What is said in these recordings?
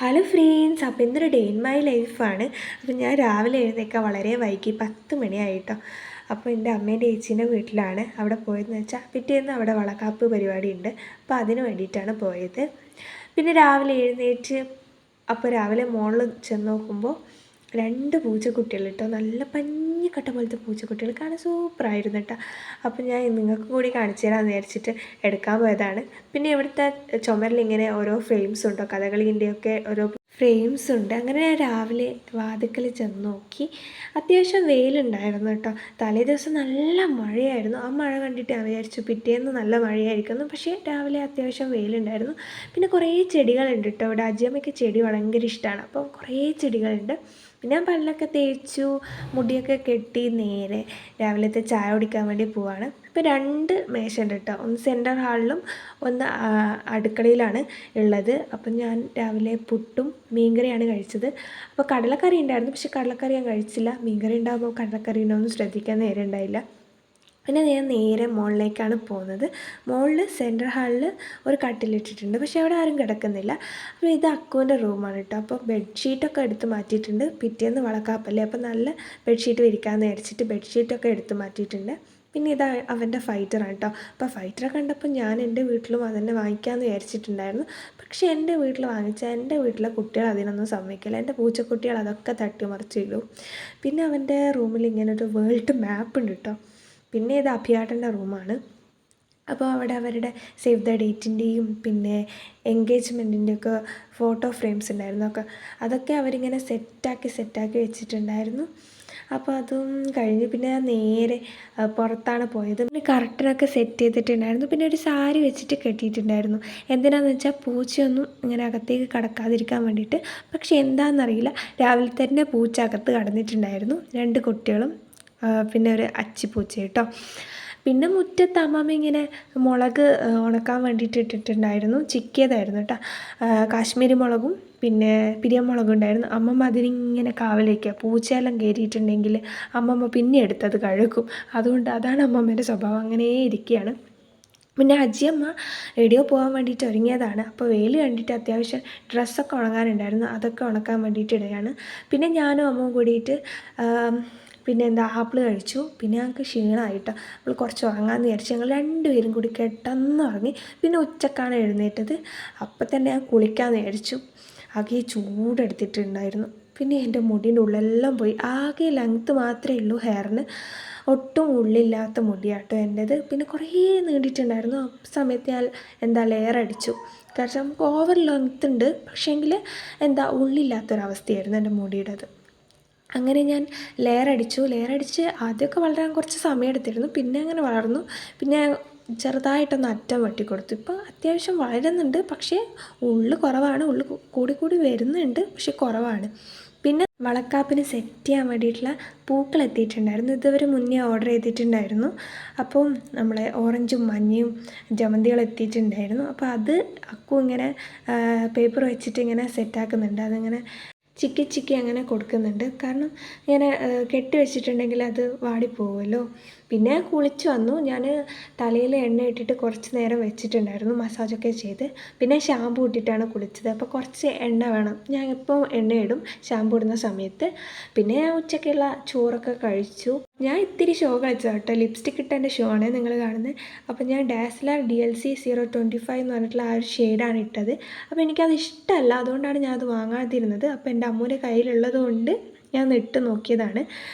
Hello friends, അപ്പോൾ ഇന്നൊരു day in my ലൈഫാണ്. അപ്പോൾ ഞാൻ രാവിലെ എഴുന്നേൽക്കാൻ വളരെ വൈകി, 10 മണിയായിട്ടോ. അപ്പോൾ എൻ്റെ അമ്മേൻ്റെ ചേച്ചീൻ്റെ വീട്ടിലാണ് അവിടെ പോയതെന്ന് വെച്ചാൽ പിറ്റേന്ന് അവിടെ വളക്കാപ്പ് പരിപാടി ഉണ്ട്. അപ്പോൾ അതിന് വേണ്ടിയിട്ടാണ് പോയത്. പിന്നെ രാവിലെ എഴുന്നേറ്റ് അപ്പോൾ രാവിലെ മുകളിൽ ചെന്ന് നോക്കുമ്പോൾ 2 പൂച്ചക്കുട്ടികൾ കേട്ടോ, നല്ല പഞ്ഞിക്കട്ട പോലത്തെ പൂച്ചക്കുട്ടികൾ, കാണാൻ സൂപ്പറായിരുന്നു കേട്ടോ. അപ്പോൾ ഞാൻ നിങ്ങൾക്ക് കൂടി കാണിച്ചു തരാമെന്ന് വിചാരിച്ചിട്ട് എടുക്കാൻ പോയതാണ്. പിന്നെ ഇവിടുത്തെ ചുമരിലിങ്ങനെ ഓരോ ഫ്രെയിംസ് ഉണ്ടോ, കഥകളീൻ്റെയൊക്കെ ഓരോ ഫ്രെയിംസ് ഉണ്ട്. അങ്ങനെ ഞാൻ രാവിലെ വാതിക്കൽ ചെന്ന് നോക്കി. അത്യാവശ്യം വെയിലുണ്ടായിരുന്നു കേട്ടോ. തലേ ദിവസം നല്ല മഴയായിരുന്നു. ആ മഴ കണ്ടിട്ട് ഞാൻ വിചാരിച്ചു പിറ്റേന്ന് നല്ല മഴയായിരിക്കുന്നു. പക്ഷേ രാവിലെ അത്യാവശ്യം വെയിലുണ്ടായിരുന്നു. പിന്നെ കുറേ ചെടികളുണ്ട് കേട്ടോ. ഇവിടെ അജിയമ്മയ്ക്ക് ചെടി ഭയങ്കര ഇഷ്ടമാണ്. അപ്പോൾ കുറേ ചെടികളുണ്ട്. പിന്നെ ഞാൻ പല്ലൊക്കെ തേച്ചു, മുടിയൊക്കെ കെട്ടി നേരെ രാവിലത്തെ ചായ കുടിക്കാൻ വേണ്ടി പോവാണ്. ഇപ്പോൾ 2 മേശ ഉണ്ട് കേട്ടോ. ഒന്ന് സെൻറ്റർ ഹാളിലും ഒന്ന് അടുക്കളയിലാണ് ഉള്ളത്. അപ്പം ഞാൻ രാവിലെ പുട്ടും മീൻകറിയാണ് കഴിച്ചത്. അപ്പോൾ കടലക്കറി ഉണ്ടായിരുന്നു, പക്ഷേ കടലക്കറി ഞാൻ കഴിച്ചില്ല. മീൻകറി ഉണ്ടാകുമ്പോൾ കടലക്കറി ഉണ്ടോയെന്ന് ശ്രദ്ധിക്കാൻ നേരം ഉണ്ടായില്ല. പിന്നെ ഞാൻ നേരെ മുകളിലേക്കാണ് പോകുന്നത്. മുകളിൽ സെൻട്രൽ ഹാളിൽ ഒരു കട്ടിലിട്ടിട്ടുണ്ട്, പക്ഷേ അവിടെ ആരും കിടക്കുന്നില്ല. അപ്പോൾ ഇത് അക്കുവിൻ്റെ റൂമാണ് കേട്ടോ. അപ്പോൾ ബെഡ്ഷീറ്റൊക്കെ എടുത്ത് മാറ്റിയിട്ടുണ്ട്. പിറ്റേന്ന് വളക്കാപ്പല്ലേ, അപ്പോൾ നല്ല ബെഡ്ഷീറ്റ് വിരിക്കാമെന്ന് വിചാരിച്ചിട്ട് ബെഡ്ഷീറ്റൊക്കെ എടുത്ത് മാറ്റിയിട്ടുണ്ട്. പിന്നെ ഇത് അവൻ്റെ ഫൈറ്ററാണ് കേട്ടോ. അപ്പോൾ ഫൈറ്ററെ കണ്ടപ്പോൾ ഞാൻ എൻ്റെ വീട്ടിലും അതന്നെ വാങ്ങിക്കാമെന്ന് വിചാരിച്ചിട്ടുണ്ടായിരുന്നു. പക്ഷേ എൻ്റെ വീട്ടിൽ വാങ്ങിച്ചാൽ എൻ്റെ വീട്ടിലെ കുട്ടികൾ അതിനൊന്നും സമ്മതിക്കില്ല. എൻ്റെ പൂച്ചക്കുട്ടികൾ അതൊക്കെ തട്ടിമറിച്ച് ഇടും. പിന്നെ അവൻ്റെ റൂമിൽ ഇങ്ങനെ ഒരു വേൾഡ് മാപ്പ് ഉണ്ട് കേട്ടോ. പിന്നെ ഇത് അഭിയാട്ടൻ്റെ റൂമാണ്. അപ്പോൾ അവിടെ അവരുടെ സേവ് ദ ഡേറ്റിൻ്റെയും പിന്നെ എൻഗേജ്മെൻറ്റിൻ്റെയൊക്കെ ഫോട്ടോ ഫ്രെയിംസ് ഉണ്ടായിരുന്നു. അതൊക്കെ അവരിങ്ങനെ സെറ്റാക്കി വെച്ചിട്ടുണ്ടായിരുന്നു. അപ്പോൾ അതും കഴിഞ്ഞ് പിന്നെ ഞാൻ നേരെ പുറത്താണ് പോയത്. പിന്നെ കർട്ടനൊക്കെ സെറ്റ് ചെയ്തിട്ടുണ്ടായിരുന്നു. പിന്നെ ഒരു സാരി വെച്ചിട്ട് കെട്ടിയിട്ടുണ്ടായിരുന്നു. എന്തിനാന്ന് വെച്ചാൽ പൂച്ചയൊന്നും ഇങ്ങനെ അകത്തേക്ക് കടക്കാതിരിക്കാൻ വേണ്ടിയിട്ട്. പക്ഷേ എന്താണെന്നറിയില്ല, രാവിലെ തന്നെ പൂച്ച അകത്ത് കടന്നിട്ടുണ്ടായിരുന്നു. 2 കുട്ടികളും പിന്നെ ഒരു അച്ചിപ്പൂച്ച കേട്ടോ. പിന്നെ മുറ്റത്ത് അമ്മമ്മ ഇങ്ങനെ മുളക് ഉണക്കാൻ വേണ്ടിയിട്ട് ഇട്ടിട്ടുണ്ടായിരുന്നു. ചിക്കിയതായിരുന്നു കേട്ടോ. കാശ്മീരി മുളകും പിന്നെ പിരിയമുളകും ഉണ്ടായിരുന്നു. അമ്മമ്മ അതിനിങ്ങനെ കാവലേക്കുക. പൂച്ചയെല്ലാം കയറിയിട്ടുണ്ടെങ്കിൽ അമ്മമ്മ പിന്നെ എടുത്തത് കഴുകും. അതുകൊണ്ട് അതാണ് അമ്മമ്മേൻ്റെ സ്വഭാവം. അങ്ങനെ ഇരിക്കുകയാണ്. പിന്നെ അജിയമ്മ എവിടെയോ പോകാൻ വേണ്ടിയിട്ട് ഒരുങ്ങിയതാണ്. അപ്പോൾ വെയിൽ കണ്ടിട്ട് അത്യാവശ്യം ഡ്രസ്സൊക്കെ ഉണങ്ങാനുണ്ടായിരുന്നു. അതൊക്കെ ഉണക്കാൻ വേണ്ടിയിട്ട് ഇടുകയാണ്. പിന്നെ ഞാനും അമ്മയും കൂടിയിട്ട് പിന്നെ ആപ്പിൾ കഴിച്ചു. പിന്നെ ഞങ്ങൾക്ക് ക്ഷീണമായിട്ടോ. നമ്മൾ കുറച്ച് ഉറങ്ങാമെന്ന് വിചാരിച്ചു. ഞങ്ങൾ 2 പേരും കൂടി കെട്ടന്ന് ഉറങ്ങി. പിന്നെ ഉച്ചക്കാണ് എഴുന്നേറ്റത്. അപ്പം തന്നെ ഞാൻ കുളിക്കാമെന്ന് വിചാരിച്ചു. ആകെ ചൂടെടുത്തിട്ടുണ്ടായിരുന്നു. പിന്നെ എൻ്റെ മുടീൻ്റെ ഉള്ളെല്ലാം പോയി. ആകെ ലെങ്ത്ത് മാത്രമേ ഉള്ളൂ ഹെയറിന്. ഒട്ടും ഉള്ളില്ലാത്ത മുടിയാട്ടോ എൻ്റേത്. പിന്നെ കുറേ നീണ്ടിട്ടുണ്ടായിരുന്നു. ആ സമയത്ത് ഞാൻ ലെയർ അടിച്ചു. കാരണം നമുക്ക് ഓവർ ലെങ്ത്ത് ഉണ്ട്, പക്ഷേങ്കിൽ ഉള്ളില്ലാത്തൊരവസ്ഥയായിരുന്നു എൻ്റെ മുടിയുടേത്. അങ്ങനെ ഞാൻ ലെയർ അടിച്ച് ആദ്യമൊക്കെ വളരാൻ കുറച്ച് സമയം എടുത്തിരുന്നു. പിന്നെ അങ്ങനെ വളർന്നു. പിന്നെ ചെറുതായിട്ടൊന്ന് അറ്റം വെട്ടിക്കൊടുത്തു. ഇപ്പോൾ അത്യാവശ്യം വളരുന്നുണ്ട്, പക്ഷേ ഉള്ളു കുറവാണ്. ഉള്ളു കൂടി വരുന്നുണ്ട്, പക്ഷേ കുറവാണ്. പിന്നെ വളക്കാപ്പിന് സെറ്റ് ചെയ്യാൻ വേണ്ടിയിട്ടുള്ള പൂക്കൾ എത്തിയിട്ടുണ്ടായിരുന്നു. ഇതുവരെ മുന്നേ ഓർഡർ ചെയ്തിട്ടുണ്ടായിരുന്നു. അപ്പം നമ്മളെ ഓറഞ്ചും മഞ്ഞയും ജമന്തികളും എത്തിയിട്ടുണ്ടായിരുന്നു. അപ്പോൾ അത് അക്കു ഇങ്ങനെ പേപ്പർ വെച്ചിട്ട് ഇങ്ങനെ സെറ്റാക്കുന്നുണ്ട്. അതിങ്ങനെ ചിക്കി അങ്ങനെ കൊടുക്കുന്നുണ്ട്. കാരണം ഇങ്ങനെ കെട്ടി വെച്ചിട്ടുണ്ടെങ്കിൽ അത് വാടിപ്പോവുമല്ലോ. പിന്നെ കുളിച്ച് വന്നു. ഞാൻ തലയിൽ എണ്ണ ഇട്ടിട്ട് കുറച്ച് നേരം വെച്ചിട്ടുണ്ടായിരുന്നു, മസാജൊക്കെ ചെയ്ത്. പിന്നെ ഷാമ്പു ഇട്ടിട്ടാണ് കുളിച്ചത്. അപ്പോൾ കുറച്ച് എണ്ണ വേണം. ഞാൻ ഇപ്പോൾ എണ്ണയിടും ഷാമ്പു ഇടുന്ന സമയത്ത്. പിന്നെ ഞാൻ ഉച്ചയ്ക്കുള്ള ചോറൊക്കെ കഴിച്ചു. ഞാൻ ഇത്തിരി ഷോ കളിച്ചതാണ് കേട്ടോ. ലിപ്സ്റ്റിക് ഇട്ടതിൻ്റെ ഷോ ആണ് നിങ്ങൾ കാണുന്നത്. അപ്പോൾ ഞാൻ ഡാസ്ലർ DLC 025 എന്ന് പറഞ്ഞിട്ടുള്ള ആ ഒരു ഷെയ്ഡാണ് ഇട്ടത്. അപ്പോൾ എനിക്കത് ഇഷ്ടമല്ല, അതുകൊണ്ടാണ് ഞാനത് വാങ്ങാതിരുന്നത്. അപ്പോൾ എൻ്റെ അമ്മൂൻ്റെ കയ്യിലുള്ളത് കൊണ്ട് ഞാൻ ഇട്ട് നോക്കിയതാണ്.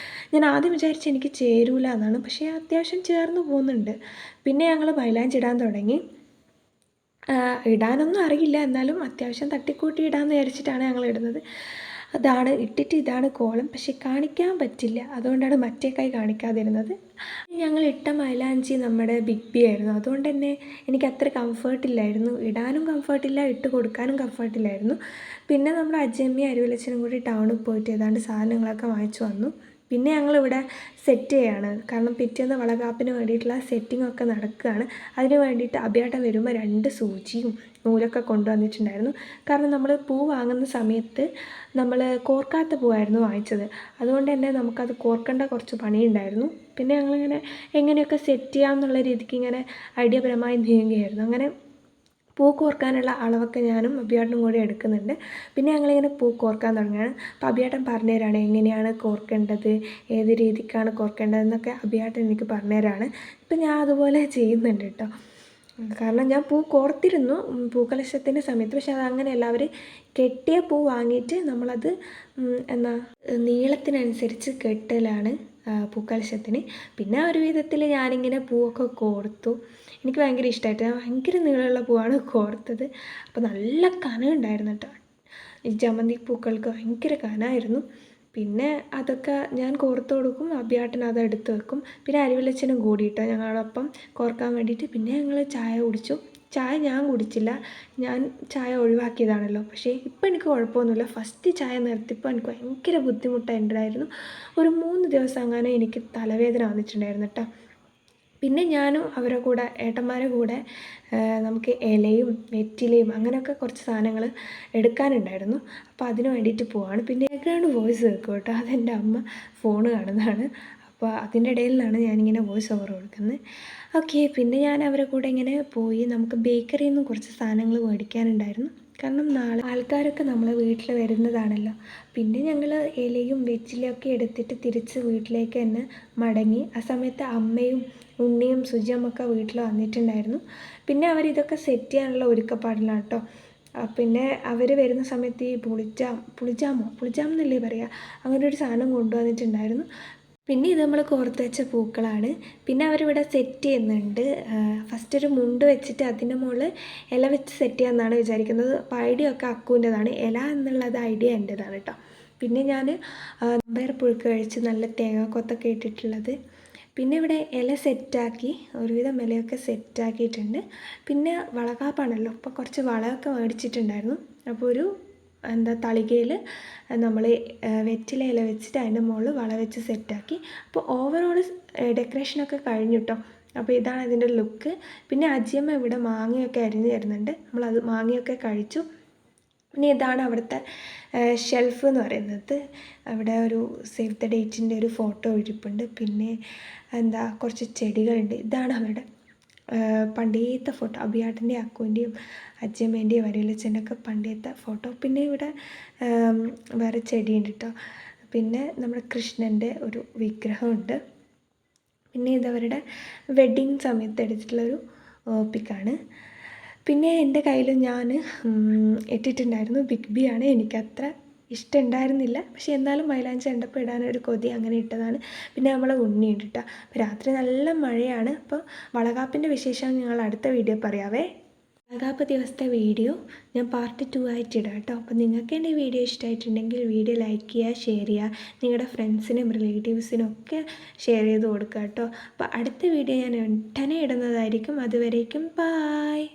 ഞാൻ ആദ്യം വിചാരിച്ച് എനിക്ക് ചേരൂല എന്നാണ്, പക്ഷേ അത്യാവശ്യം ചേർന്ന് പോകുന്നുണ്ട്. പിന്നെ ഞങ്ങൾ മൈലാഞ്ചി ഇടാൻ തുടങ്ങി. ഇടാനൊന്നും അറിയില്ല, എന്നാലും അത്യാവശ്യം തട്ടിക്കൂട്ടി ഇടാമെന്ന് വിചാരിച്ചിട്ടാണ് ഞങ്ങൾ ഇടുന്നത്. ഇതാണ് കോലം, പക്ഷെ കാണിക്കാൻ പറ്റില്ല. അതുകൊണ്ടാണ് മറ്റേ കൈ കാണിക്കാതിരുന്നത്. ഞങ്ങൾ ഇട്ട മൈലാഞ്ചി നമ്മുടെ ബിഗ് ബി ആയിരുന്നു. അതുകൊണ്ട് തന്നെ എനിക്ക് അത്ര കംഫർട്ടില്ലായിരുന്നു. ഇടാനും കംഫർട്ടില്ല, ഇട്ട് കൊടുക്കാനും കംഫർട്ടില്ലായിരുന്നു. പിന്നെ നമ്മൾ അജയമ്മയും അരുവിലച്ചനും കൂടി ടൗണിൽ പോയിട്ട് ഏതാണ്ട് സാധനങ്ങളൊക്കെ വാങ്ങിച്ചു വന്നു. പിന്നെ ഞങ്ങളിവിടെ സെറ്റ് ചെയ്യുകയാണ്. കാരണം പിറ്റേന്ന് വളകാപ്പിന് വേണ്ടിയിട്ടുള്ള സെറ്റിങ്ങൊക്കെ നടക്കുകയാണ്. അതിന് വേണ്ടിയിട്ട് അഭിയാട്ടം വരുമ്പോൾ 2 സൂചിയും നൂലൊക്കെ കൊണ്ടുവന്നിട്ടുണ്ടായിരുന്നു. കാരണം നമ്മൾ പൂ വാങ്ങുന്ന സമയത്ത് നമ്മൾ കോർക്കാത്ത പൂവായിരുന്നു വാങ്ങിച്ചത്. അതുകൊണ്ട് തന്നെ നമുക്കത് കോർക്കേണ്ട കുറച്ച് പണിയുണ്ടായിരുന്നു. പിന്നെ ഞങ്ങളിങ്ങനെ എങ്ങനെയൊക്കെ സെറ്റ് ചെയ്യാമെന്നുള്ള രീതിക്ക് ഇങ്ങനെ ഐഡിയപരമായി നീങ്ങുകയായിരുന്നു. അങ്ങനെ പൂ കോർക്കാനുള്ള അളവൊക്കെ ഞാനും അബിയേട്ടനും കൂടി എടുക്കുന്നുണ്ട്. പിന്നെ ഞങ്ങളിങ്ങനെ പൂ കോർക്കാൻ തുടങ്ങുകയാണ്. അപ്പോൾ അബിയേട്ടൻ പറഞ്ഞു തരാണ് എങ്ങനെയാണ് കോർക്കേണ്ടത്, ഏത് രീതിക്കാണ് കോർക്കേണ്ടതെന്നൊക്കെ അബിയേട്ടൻ എനിക്ക് പറഞ്ഞു തരാണ്. ഇപ്പം ഞാൻ അതുപോലെ ചെയ്യുന്നുണ്ട് കേട്ടോ. കാരണം ഞാൻ പൂ കോർത്തിരുന്നു പൂക്കലശത്തിൻ്റെ സമയത്ത്. പക്ഷെ അതങ്ങനെയല്ല, അവർ കെട്ടിയ പൂ വാങ്ങിയിട്ട് നമ്മളത് എന്നാ നീളത്തിനനുസരിച്ച് കെട്ടലാണ് പൂക്കലശത്തിന്. പിന്നെ ഒരു വിധത്തിൽ ഞാനിങ്ങനെ പൂവൊക്കെ കോർത്തു. എനിക്ക് ഭയങ്കര ഇഷ്ടമായിട്ട്, ഞാൻ ഭയങ്കര നീളമുള്ള പൂവാണ് കോർത്തത്. അപ്പോൾ നല്ല കനമുണ്ടായിരുന്നു കേട്ടോ. ഈ ജമന്തി പൂക്കൾക്ക് ഭയങ്കര കനമായിരുന്നു. പിന്നെ അതൊക്കെ ഞാൻ കോർത്ത് കൊടുക്കും, അബിയേട്ടൻ അത് എടുത്ത് വെക്കും. പിന്നെ അരിവെള്ളച്ചനും കൂടിയിട്ടോ ഞങ്ങളൊപ്പം കോർക്കാൻ വേണ്ടിയിട്ട്. പിന്നെ ഞങ്ങൾ ചായ കുടിച്ചു. ചായ ഞാൻ കുടിച്ചില്ല, ഞാൻ ചായ ഒഴിവാക്കിയതാണല്ലോ. പക്ഷേ ഇപ്പം എനിക്ക് കുഴപ്പമൊന്നുമില്ല. ഫസ്റ്റ് ചായ നിർത്തിയപ്പോൾ എനിക്ക് ഭയങ്കര ബുദ്ധിമുട്ടുണ്ടായിരുന്നു. ഒരു 3 ദിവസം അങ്ങനെ എനിക്ക് തലവേദന വന്നിട്ടുണ്ടായിരുന്നു കേട്ടോ. പിന്നെ ഞാനും അവരുടെ കൂടെ ഏട്ടന്മാരുടെ കൂടെ നമുക്ക് ഇലയും വെറ്റിലയും അങ്ങനെയൊക്കെ കുറച്ച് സാധനങ്ങൾ എടുക്കാനുണ്ടായിരുന്നു. അപ്പോൾ അതിന് വേണ്ടിയിട്ട് പോവാണ്. പിന്നെ ബാക്ക്ഗ്രൗണ്ട് വോയിസ് കേൾക്കും കേട്ടോ, അതെൻ്റെ അമ്മ ഫോൺ കാണുന്നതാണ്. അപ്പോൾ അതിൻ്റെ ഇടയിലാണ് ഞാനിങ്ങനെ വോയിസ് ഓവർ കൊടുക്കുന്നത്. ഓക്കെ, പിന്നെ ഞാൻ അവരുടെ കൂടെ ഇങ്ങനെ പോയി. നമുക്ക് ബേക്കറിയിൽ നിന്നും കുറച്ച് സാധനങ്ങൾ മേടിക്കാനുണ്ടായിരുന്നു. കാരണം നാളെ ആൾക്കാരൊക്കെ നമ്മളെ വീട്ടിൽ വരുന്നതാണല്ലോ. പിന്നെ ഞങ്ങൾ ഇലയും വെറ്റിലയൊക്കെ എടുത്തിട്ട് തിരിച്ച് വീട്ടിലേക്ക് തന്നെ മടങ്ങി. ആ സമയത്ത് അമ്മയും ഉണ്ണിയും സുജിയമ്മൊക്കെ വീട്ടിൽ വന്നിട്ടുണ്ടായിരുന്നു. പിന്നെ അവരിതൊക്കെ സെറ്റ് ചെയ്യാനുള്ള ഒരുക്കപ്പാടിലാണ് കേട്ടോ. പിന്നെ അവർ വരുന്ന സമയത്ത് ഈ പുളിജാം എന്നല്ലേ പറയുക, അങ്ങനെ ഒരു സാധനം കൊണ്ടുവന്നിട്ടുണ്ടായിരുന്നു. പിന്നെ ഇത് നമ്മൾ കോർത്ത് വെച്ച പൂക്കളാണ്. പിന്നെ അവരിവിടെ സെറ്റ് ചെയ്യുന്നുണ്ട്. ഫസ്റ്റ് ഒരു മുണ്ട് വെച്ചിട്ട് അതിൻ്റെ മുകളിൽ ഇല വെച്ച് സെറ്റ് ചെയ്യാമെന്നാണ് വിചാരിക്കുന്നത്. അപ്പോൾ ഐഡിയ ഒക്കെ അക്കുവിൻ്റെതാണ്, ഇല എന്നുള്ളത് ഐഡിയ എൻ്റെതാണ് കേട്ടോ. പിന്നെ ഞാൻ നമ്പയർ പുഴുക്ക് കഴിച്ച് നല്ല തേങ്ങാക്കൊത്തൊക്കെ ഇട്ടിട്ടുള്ളത്. പിന്നെ ഇവിടെ ഇല സെറ്റാക്കി, ഒരുവിധം ഇലയൊക്കെ സെറ്റാക്കിയിട്ടുണ്ട്. പിന്നെ വളകാപ്പാണല്ലോ, അപ്പോൾ കുറച്ച് വളമൊക്കെ മേടിച്ചിട്ടുണ്ടായിരുന്നു. അപ്പോൾ ഒരു തളികയിൽ നമ്മൾ വെറ്റില ഇല വെച്ചിട്ട് അതിൻ്റെ മുകളിൽ വള വെച്ച് സെറ്റാക്കി. അപ്പോൾ ഓവറോൾ ഡെക്കറേഷനൊക്കെ കഴിഞ്ഞു കേട്ടോ. അപ്പോൾ ഇതാണ് അതിൻ്റെ ലുക്ക്. പിന്നെ അജിയമ്മ ഇവിടെ മാങ്ങയൊക്കെ അരിഞ്ഞ് തരുന്നുണ്ട്. നമ്മളത് മാങ്ങയൊക്കെ കഴിച്ചു. പിന്നെ ഇതാണ് അവിടുത്തെ ഷെൽഫ് എന്ന് പറയുന്നത്. അവിടെ ഒരു സേവ് ദ ഡേറ്റിൻ്റെ ഒരു ഫോട്ടോ ഇരിപ്പുണ്ട്. പിന്നെ കുറച്ച് ചെടികളുണ്ട്. ഇതാണ് അവരുടെ പണ്ടത്തെ ഫോട്ടോ, അബിയേട്ടൻ്റെയും അക്കുവിൻ്റെയും അച്ഛമ്മേൻ്റെയും വരയിലച്ഛൻ്റെ ഒക്കെ പണ്ടത്തെ ഫോട്ടോ. പിന്നെ ഇവിടെ വേറെ ചെടിയുണ്ട് കേട്ടോ. പിന്നെ നമ്മുടെ കൃഷ്ണൻ്റെ ഒരു വിഗ്രഹമുണ്ട്. പിന്നെ ഇതവരുടെ വെഡ്ഡിങ് സമയത്ത് എടുത്തിട്ടുള്ളൊരു പിക്കാണ്. പിന്നെ എൻ്റെ കയ്യിൽ ഞാൻ ഇട്ടിട്ടുണ്ടായിരുന്നു ബിഗ് ബി ആണ്. എനിക്കത്ര ഇഷ്ടമുണ്ടായിരുന്നില്ല, പക്ഷേ എന്നാലും മൈലാഞ്ചി കണ്ടപ്പോൾ ഇടാനൊരു കൊതി, അങ്ങനെ ഇട്ടതാണ്. പിന്നെ നമ്മളെ ഉണ്ണിയുണ്ട് കേട്ടോ. അപ്പോൾ രാത്രി നല്ല മഴയാണ്. അപ്പോൾ വളകാപ്പിൻ്റെ വിശേഷം ഞങ്ങൾ അടുത്ത വീഡിയോ പറയാവേ. വളകാപ്പ് ദിവസത്തെ വീഡിയോ ഞാൻ പാർട്ട് 2 ആയിട്ട് ഇടാം കേട്ടോ. അപ്പോൾ നിങ്ങൾക്ക് എൻ്റെ വീഡിയോ ഇഷ്ടമായിട്ടുണ്ടെങ്കിൽ വീഡിയോ ലൈക്ക് ചെയ്യുക, ഷെയർ ചെയ്യുക, നിങ്ങളുടെ ഫ്രണ്ട്സിനും റിലേറ്റീവ്സിനും ഒക്കെ ഷെയർ ചെയ്ത് കൊടുക്കുക കേട്ടോ. അപ്പോൾ അടുത്ത വീഡിയോ ഞാൻ ഉടനെ ഇടുന്നതായിരിക്കും. അതുവരേക്കും ബായ്.